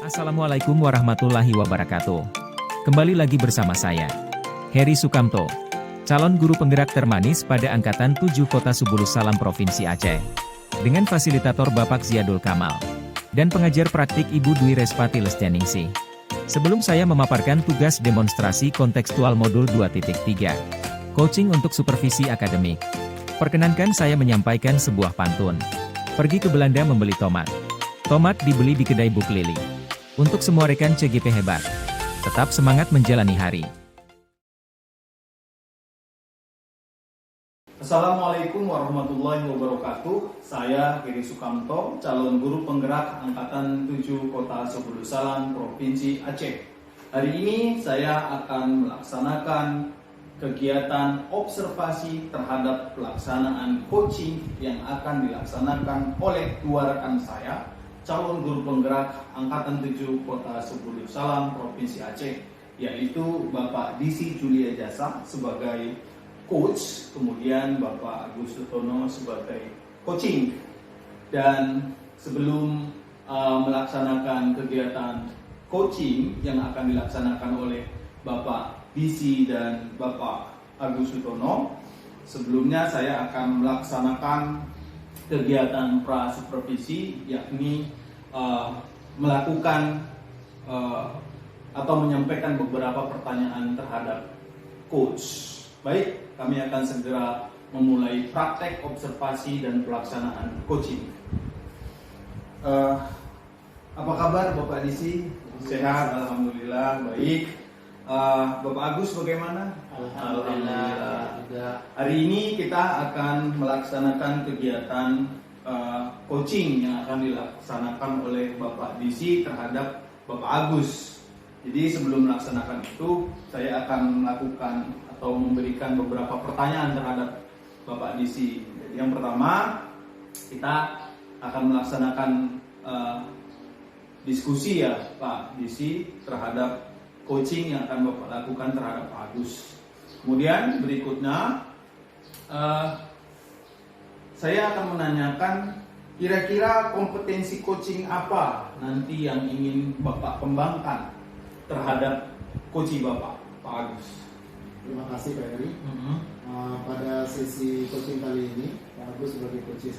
Assalamualaikum warahmatullahi wabarakatuh. Kembali lagi bersama saya, Heri Sukamto, calon guru penggerak termanis pada Angkatan 7 Kota Subulus Salam Provinsi Aceh. Dengan fasilitator Bapak Ziadul Kamal, dan pengajar praktik Ibu Dwi Respati Lesjaningsih. Sebelum saya memaparkan tugas demonstrasi kontekstual modul 2.3, coaching untuk supervisi akademik, perkenankan saya menyampaikan sebuah pantun. Pergi ke Belanda membeli tomat. Tomat dibeli di kedai Bu Lili. Untuk semua rekan CGP hebat, tetap semangat menjalani hari. Assalamualaikum warahmatullahi wabarakatuh. Saya Heri Sukamto, calon guru penggerak Angkatan 7 Kota Subulus Salam Provinsi Aceh. Hari ini saya akan melaksanakan kegiatan observasi terhadap pelaksanaan coaching yang akan dilaksanakan oleh dua rekan saya, calon guru penggerak Angkatan 7 Kota Subulus Salam Provinsi Aceh, yaitu Bapak Disi Julia Jasa sebagai coach, kemudian Bapak Agus Sutono sebagai coaching. Dan sebelum melaksanakan kegiatan coaching yang akan dilaksanakan oleh Bapak Disi dan Bapak Agus Sutono, sebelumnya saya akan melaksanakan kegiatan pra-supervisi, yakni melakukan atau menyampaikan beberapa pertanyaan terhadap coach. Baik, kami akan segera memulai praktek observasi dan pelaksanaan coaching. Apa kabar Bapak Disi? Sehat, alhamdulillah, baik. Bapak Agus bagaimana? Alhamdulillah. Hari ini kita akan melaksanakan kegiatan coaching yang akan dilaksanakan oleh Bapak Disi terhadap Bapak Agus. Jadi sebelum melaksanakan itu, saya akan melakukan atau memberikan beberapa pertanyaan terhadap Bapak Disi. Jadi yang pertama, kita akan melaksanakan diskusi ya Pak Disi terhadap coaching yang akan Bapak lakukan terhadap Pak Agus. Kemudian berikutnya saya akan menanyakan kira-kira kompetensi coaching apa nanti yang ingin Bapak kembangkan terhadap coaching Bapak, Pak Agus. Terima kasih Pak Heri. Pada sesi coaching kali ini, Pak Agus sebagai coach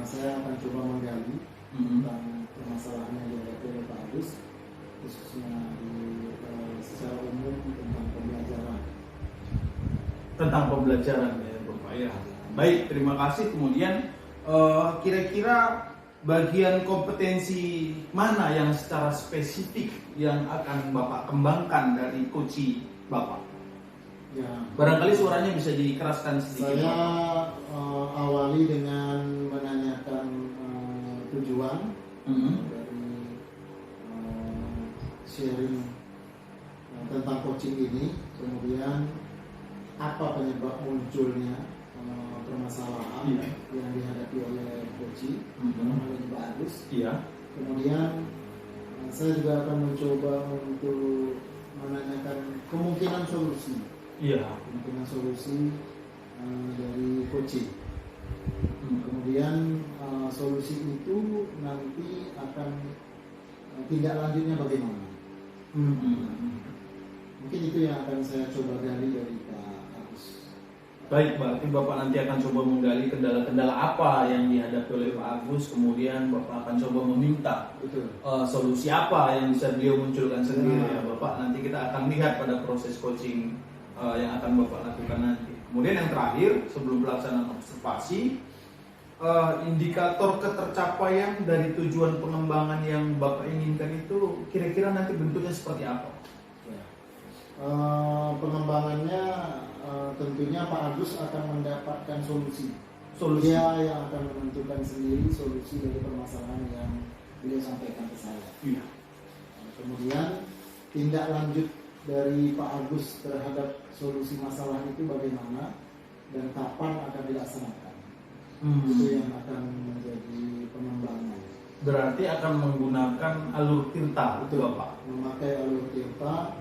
saya akan coba menggali tentang permasalahan yang dihadapi oleh Pak Agus, khususnya secara umum tentang pembelajaran. Tentang pembelajaran ya Bapak ya. Baik, terima kasih. Kemudian kira-kira bagian kompetensi mana yang secara spesifik yang akan Bapak kembangkan dari coaching Bapak? Ya, barangkali suaranya bisa dikeraskan sedikit. Saya awali dengan menanyakan tujuan dari sharing tentang coaching ini, kemudian apa penyebab munculnya permasalahan yang dihadapi oleh coaching, dalam hal ini Pak Agus. Kemudian saya juga akan mencoba untuk menanyakan kemungkinan solusi. Kemungkinan solusi dari coaching. Kemudian solusi itu nanti akan tindak lanjutnya bagaimana. Mungkin itu yang akan saya coba gali dari Pak Agus. Baik, berarti Bapak nanti akan coba menggali kendala-kendala apa yang dihadapi oleh Pak Agus, kemudian Bapak akan coba meminta solusi apa yang bisa beliau munculkan sendiri ya Bapak. Nanti kita akan lihat pada proses coaching yang akan Bapak lakukan nanti. Kemudian yang terakhir, sebelum pelaksanaan observasi, indikator ketercapaian dari tujuan pengembangan yang Bapak inginkan itu kira-kira nanti bentuknya seperti apa? Pengembangannya tentunya Pak Agus akan mendapatkan solusi. Dia yang akan menentukan sendiri solusi dari permasalahan yang beliau sampaikan ke saya. Kemudian tindak lanjut dari Pak Agus terhadap solusi masalah itu bagaimana dan kapan akan dilaksanakan. Itu yang akan menjadi pengembangan. Berarti akan menggunakan alur tirta, itu Bapak? Memakai alur tirta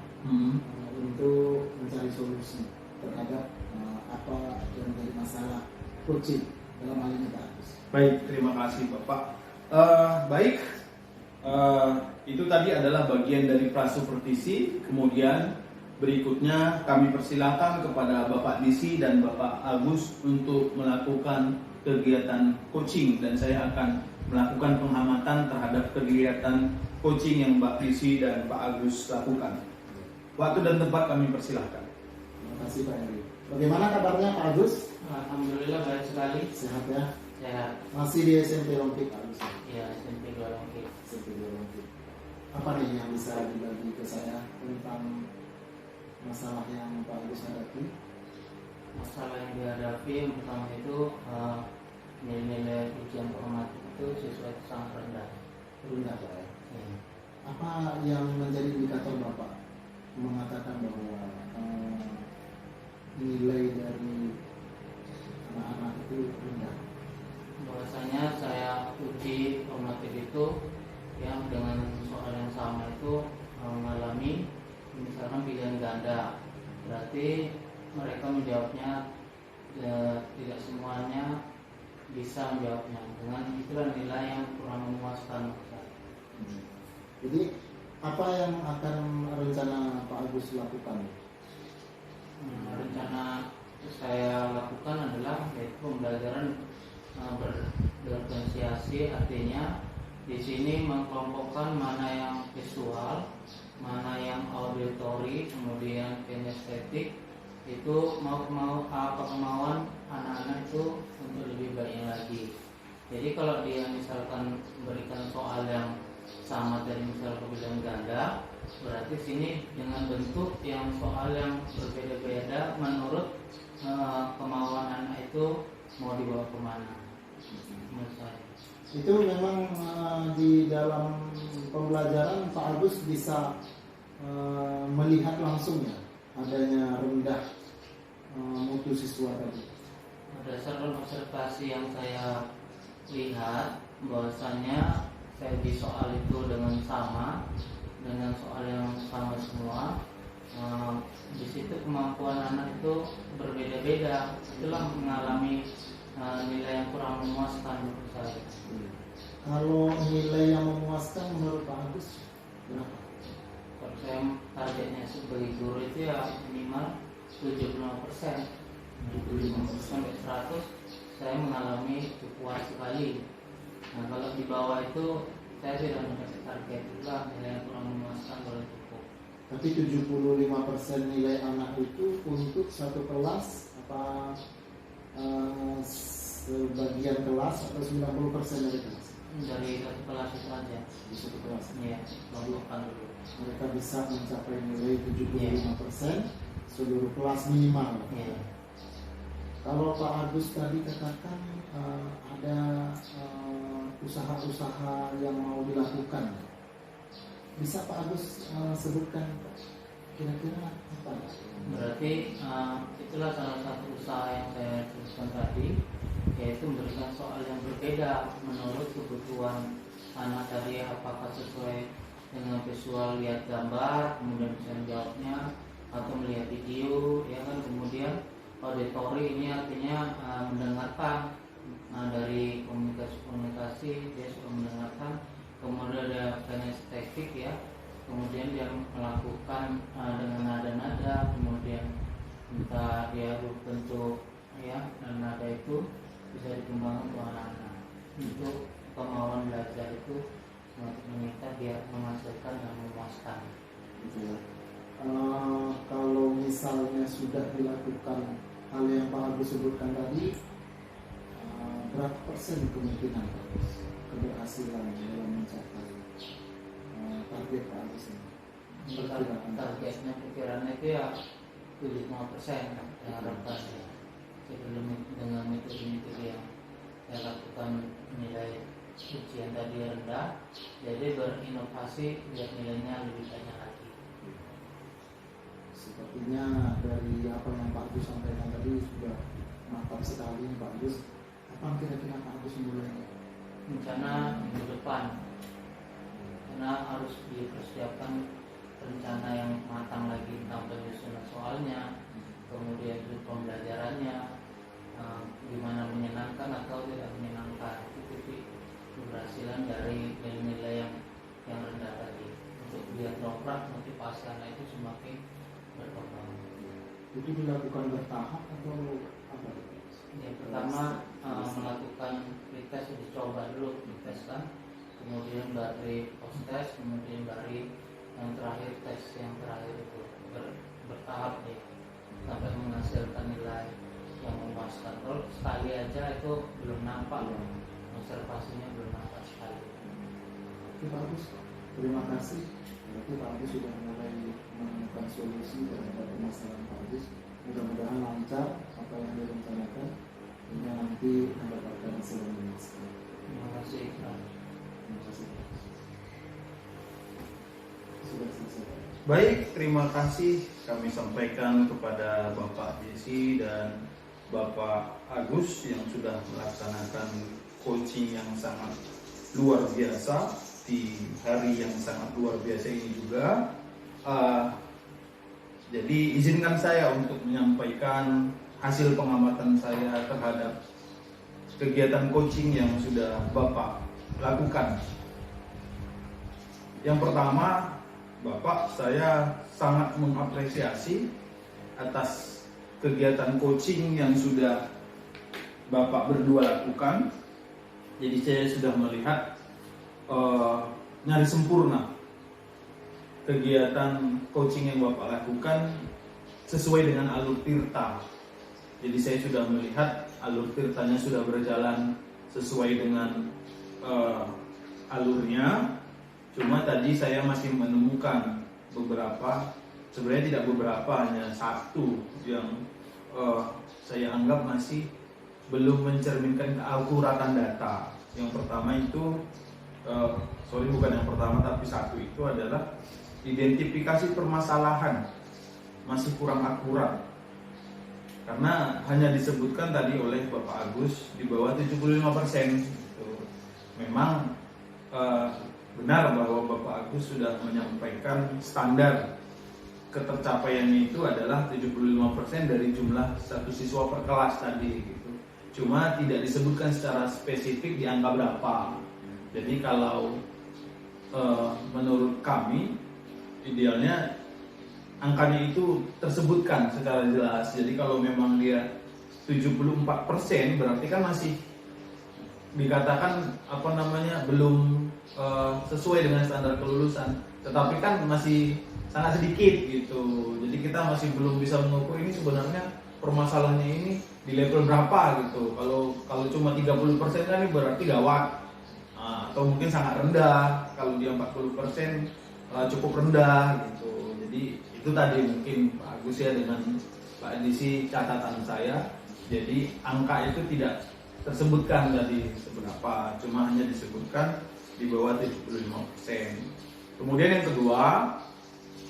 untuk mencari solusi terhadap apa yang menjadi masalah coaching dalam hal ini Pak Agus. Baik, terima kasih Bapak. Baik, Itu tadi adalah bagian dari prasupervisi. Kemudian berikutnya kami persilakan kepada Bapak Disi dan Bapak Agus untuk melakukan kegiatan coaching, dan saya akan melakukan pengamatan terhadap kegiatan coaching yang Mbak Disi dan Pak Agus lakukan. Waktu dan tempat kami persilahkan. Terima kasih Pak Heri. Bagaimana kabarnya Pak Agus? Alhamdulillah baik sekali. Sehat ya? Sehat. Masih di SMP Lompik Pak Agus? Ya, SMP 2 Lompik. SMP Lompik. Apa nih yang bisa dibagi ke saya tentang masalah yang Pak Agus hadapi? Masalah yang dihadapi yang pertama itu nilai-nilai ujian formatif itu siswa itu sangat rendah. Rendah Pak ya? Ya. Apa yang menjadi indikator Bapak mengatakan bahwa nilai dari anak-anak itu rendah? Bahwasanya saya uji formatif itu yang dengan soal yang sama itu mengalami misalkan pilihan ganda, berarti mereka menjawabnya tidak semuanya bisa menjawabnya, dengan itulah nilai yang kurang memuaskan. Jadi apa yang akan rencana Pak Agus lakukan? Rencana saya lakukan adalah yaitu pembelajaran berdiferensiasi, artinya di sini mengkelompokkan mana yang visual, mana yang auditory, kemudian kinestetik. Itu kemauan anak-anak itu untuk lebih baiknya lagi. Jadi kalau dia misalkan memberikan soal yang sama dari misal pemilihan ganda, berarti sini dengan bentuk yang soal yang berbeda-beda menurut kemauan anak itu mau dibawa kemana. Menurut saya. Itu memang di dalam pembelajaran Pak Agus bisa melihat langsung ya adanya rendah mutu siswa tadi. Berdasarkan observasi yang saya lihat, bahwasanya saya di soal itu dengan soal yang sama semua, di situ kemampuan anak itu berbeda-beda. Itulah mengalami nilai yang kurang memuaskan menurut saya. Kalau nilai yang memuaskan menurut Pak Agus berapa? Kalau saya targetnya sebagai guru itu ya minimal 75%. 75% sampai 100 saya mengalami puas sekali. Nah kalau di bawah itu saya tidak mencapai target, itulah nilai yang kurang memuaskan kalau cukup. Tapi 75% nilai anak itu untuk satu kelas apa sebagian kelas atau 90% dari kelas? Dari satu kelas itu aja. Di satu kelas. Iya, kelompokkan dulu. Mereka bisa mencapai nilai 75% seluruh kelas minimal. Iya. Kalau Pak Agus tadi katakan ada usaha-usaha yang mau dilakukan, bisa Pak Agus sebutkan kira-kira apa? Berarti itulah salah satu usaha yang saya sebutkan tadi, yaitu memberikan soal yang berbeda menurut kebutuhan anak tadi, apakah sesuai dengan visual lihat gambar kemudian bisa menjawabnya, atau melihat video, ya kan. Kemudian auditory ini artinya mendengarkan dari komunikasi dia suka mendengarkan. Kemudian ada kinestetik ya, kemudian dia melakukan dengan nada-nada, kemudian entah dia berbentuk ya, dan nada itu bisa dikembangkan untuk anak-anak. Untuk kemauan belajar itu semakin meningkat, dia menghasilkan dan memuaskan. Kalau misalnya sudah dilakukan hal yang Pak Agus sebutkan tadi, berapa persen kemungkinan Pak Agus keberhasilan dalam mencapai target Pak Agus ini? Targetnya pikirannya itu ya 75% yang harapkan ya. Sebelum dengan metode-metode yang saya lakukan nilai ujian tadi rendah, jadi berinovasi biar nilainya lebih banyak lagi. Sepertinya dari apa yang Pak Agus sampaikan tadi sudah mantap sekali Pak Agus. Apa kira-kira Pak Agus mulai? Rencana minggu depan, karena harus dipersiapkan rencana yang matang lagi tentang penyusunan soalnya, kemudian itu pembelajarannya, gimana menyenangkan atau tidak menyenangkan. Itu keberhasilan dari nilai-nilai yang si anak itu semakin berkembang. Itu dilakukan bertahap atau apa? Ya, pertama melakukan pretest, dicoba dulu pretest kan, kemudian dari post test, kemudian dari yang terakhir tes yang terakhir itu bertahap ya, sampai menghasilkan nilai yang memuaskan. Kalau sekali aja itu belum nampak, observasinya belum nampak sekali. Oke, bagus. Terima kasih. Berarti Pak Agus sudah mulai menemukan solusi terhadap permasalahan Pak Agus. Mudah-mudahan lancar apa yang direncanakan hingga nanti mendapatkan hasil yang memuaskan. Terima kasih. Terima kasih. Sudah selesai. Baik, terima kasih kami sampaikan kepada Bapak Jesse dan Bapak Agus yang sudah melaksanakan coaching yang sangat luar biasa di hari yang sangat luar biasa ini juga. Jadi izinkan saya untuk menyampaikan hasil pengamatan saya terhadap kegiatan coaching yang sudah Bapak lakukan. Yang pertama, Bapak, saya sangat mengapresiasi atas kegiatan coaching yang sudah Bapak berdua lakukan. Jadi saya sudah melihat nyaris sempurna kegiatan coaching yang Bapak lakukan sesuai dengan alur tirta. Jadi saya sudah melihat alur tirtanya sudah berjalan sesuai dengan alurnya. Cuma tadi saya masih menemukan beberapa, sebenarnya tidak beberapa, hanya satu yang saya anggap masih belum mencerminkan keakuratan data. Yang pertama itu, bukan yang pertama tapi satu itu adalah identifikasi permasalahan masih kurang akurat. Karena hanya disebutkan tadi oleh Bapak Agus di bawah 75%. Memang benar bahwa Bapak Agus sudah menyampaikan standar ketercapaiannya itu adalah 75% dari jumlah satu siswa per kelas tadi gitu. Cuma tidak disebutkan secara spesifik di angka berapa. Jadi kalau menurut kami idealnya angkanya itu tersebutkan secara jelas. Jadi kalau memang dia 74% berarti kan masih dikatakan belum sesuai dengan standar kelulusan. Tetapi kan masih sangat sedikit gitu. Jadi kita masih belum bisa mengukur ini sebenarnya permasalahannya ini di level berapa gitu. Kalau cuma 30% kan ini berarti gawat. Atau mungkin sangat rendah. Kalau dia 40% cukup rendah gitu. Jadi itu tadi mungkin Pak Agus ya dengan Pak Disi catatan saya. Jadi angka itu tidak tersebutkan tadi seberapa, cuma hanya disebutkan di bawah 75%. Kemudian yang kedua,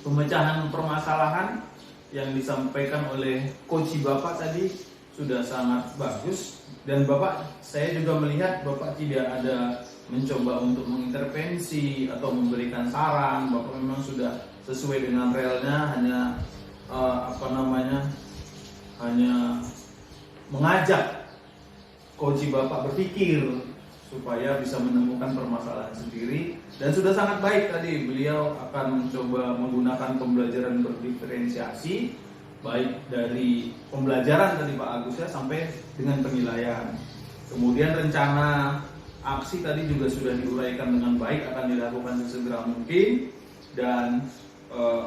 pemecahan permasalahan yang disampaikan oleh coach Bapak tadi sudah sangat bagus. Dan Bapak, saya juga melihat Bapak tidak ada mencoba untuk mengintervensi atau memberikan saran. Bapak memang sudah sesuai dengan realnya, hanya hanya mengajak coach Bapak berpikir supaya bisa menemukan permasalahan sendiri. Dan sudah sangat baik tadi beliau akan mencoba menggunakan pembelajaran berdiferensiasi, baik dari pembelajaran tadi Pak Agus ya sampai dengan penilaian. Kemudian rencana aksi tadi juga sudah diuraikan dengan baik, akan dilakukan sesegera mungkin. Dan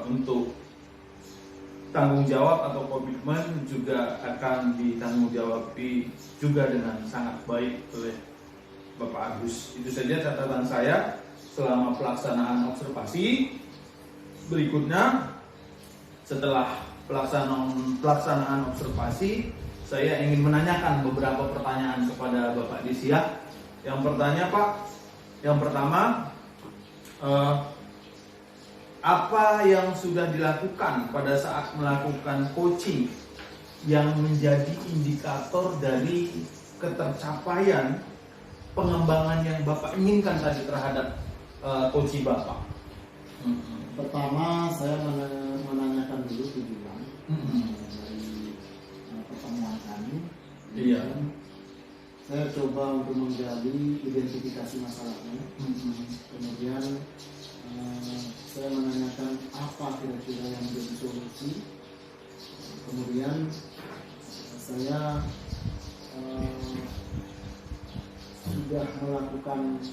untuk tanggung jawab atau komitmen juga akan ditanggung-jawabi juga dengan sangat baik oleh Bapak Agus. Itu saja catatan saya selama pelaksanaan observasi. Berikutnya, setelah pelaksanaan observasi, saya ingin menanyakan beberapa pertanyaan kepada Bapak Disia. Yang pertama, apa yang sudah dilakukan pada saat melakukan coaching yang menjadi indikator dari ketercapaian pengembangan yang Bapak inginkan tadi terhadap coaching Bapak? Pertama, saya menanyakan dulu tujuan dari pertemuan kami. Iya. Saya coba untuk menggali identifikasi masalahnya. Kemudian saya menanyakan apa kira-kira melakukan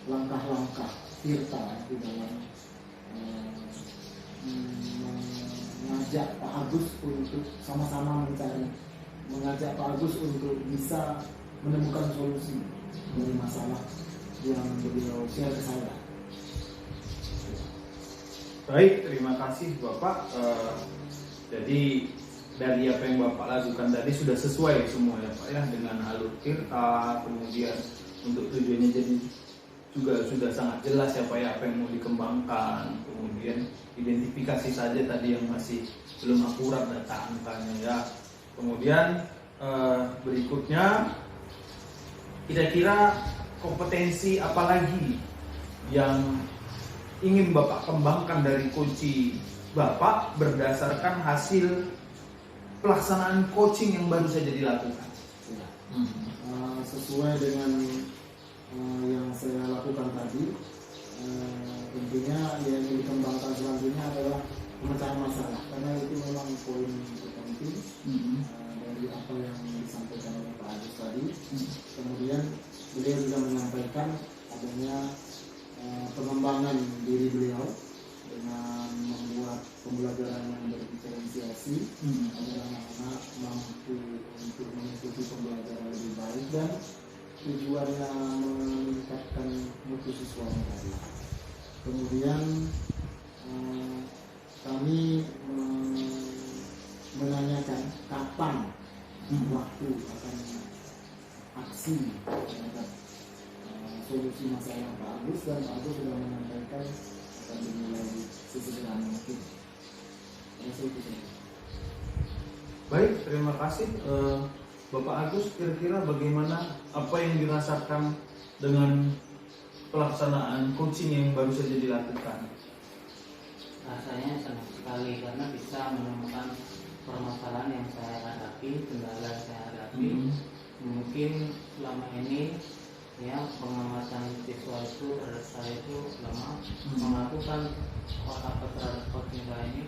langkah-langkah tirta di dalam mengajak Pak Agus untuk sama-sama mengajak Pak Agus untuk bisa menemukan solusi dari masalah yang beliau share ke saya. Baik, terima kasih Bapak. Jadi dari apa yang Bapak lakukan tadi sudah sesuai semua ya Pak ya, dengan alur tirta, kemudian untuk tujuannya jadi juga sudah sangat jelas ya Pak ya, apa yang mau dikembangkan, kemudian identifikasi saja tadi yang masih belum akurat data angkanya ya. Kemudian berikutnya kira-kira kompetensi apa lagi yang ingin Bapak kembangkan dari coaching Bapak berdasarkan hasil pelaksanaan coaching yang baru saja dilakukan? Ya. Sesuai dengan yang saya lakukan tadi, tentunya yang dikembangkan selanjutnya adalah pemecahan masalah, karena itu memang poin terpenting dari apa yang disampaikan oleh Pak Agus tadi. Kemudian beliau juga menyampaikan adanya pengembangan diri beliau dengan membuat pembelajaran yang berdiferensiasi agar anak-anak mampu untuk mengikuti pembelajaran lebih baik dan tujuannya meningkatkan mutu siswanya tadi. Kemudian kami menanyakan kapan waktu akan aksi terhadap solusi masalah Pak Agus, dan Pak Agus sudah menyampaikan akan dimulai sesegera mungkin. Baik, terima kasih Bapak Agus. Kira-kira bagaimana apa yang dirasakan dengan pelaksanaan coaching yang baru saja dilakukan? Rasanya senang sekali karena bisa menemukan permasalahan yang saya hadapi, kendala yang saya hadapi. Mungkin selama ini ya pengamatan siswa itu terhadap saya itu selama melakukan otak terhadap coaching saya ini,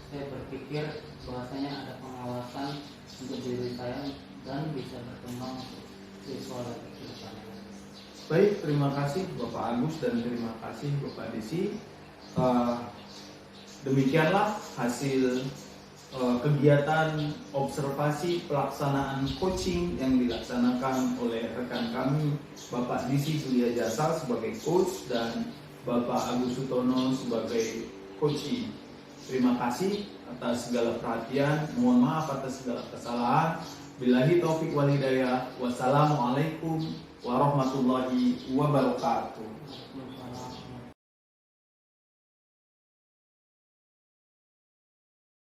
saya berpikir bahwasanya ada pengawasan untuk diri saya dan bisa berkembang siswa lagi ke depannya. Baik, terima kasih Bapak Agus dan terima kasih Bapak Desi. Demikianlah hasil kegiatan observasi pelaksanaan coaching yang dilaksanakan oleh rekan kami Bapak Desi Surya Jasa sebagai coach dan Bapak Agus Sutono sebagai coaching. Terima kasih atas segala perhatian, mohon maaf atas segala kesalahan. Billahi taufik wal hidayah. Wassalamualaikum warahmatullahi wabarakatuh.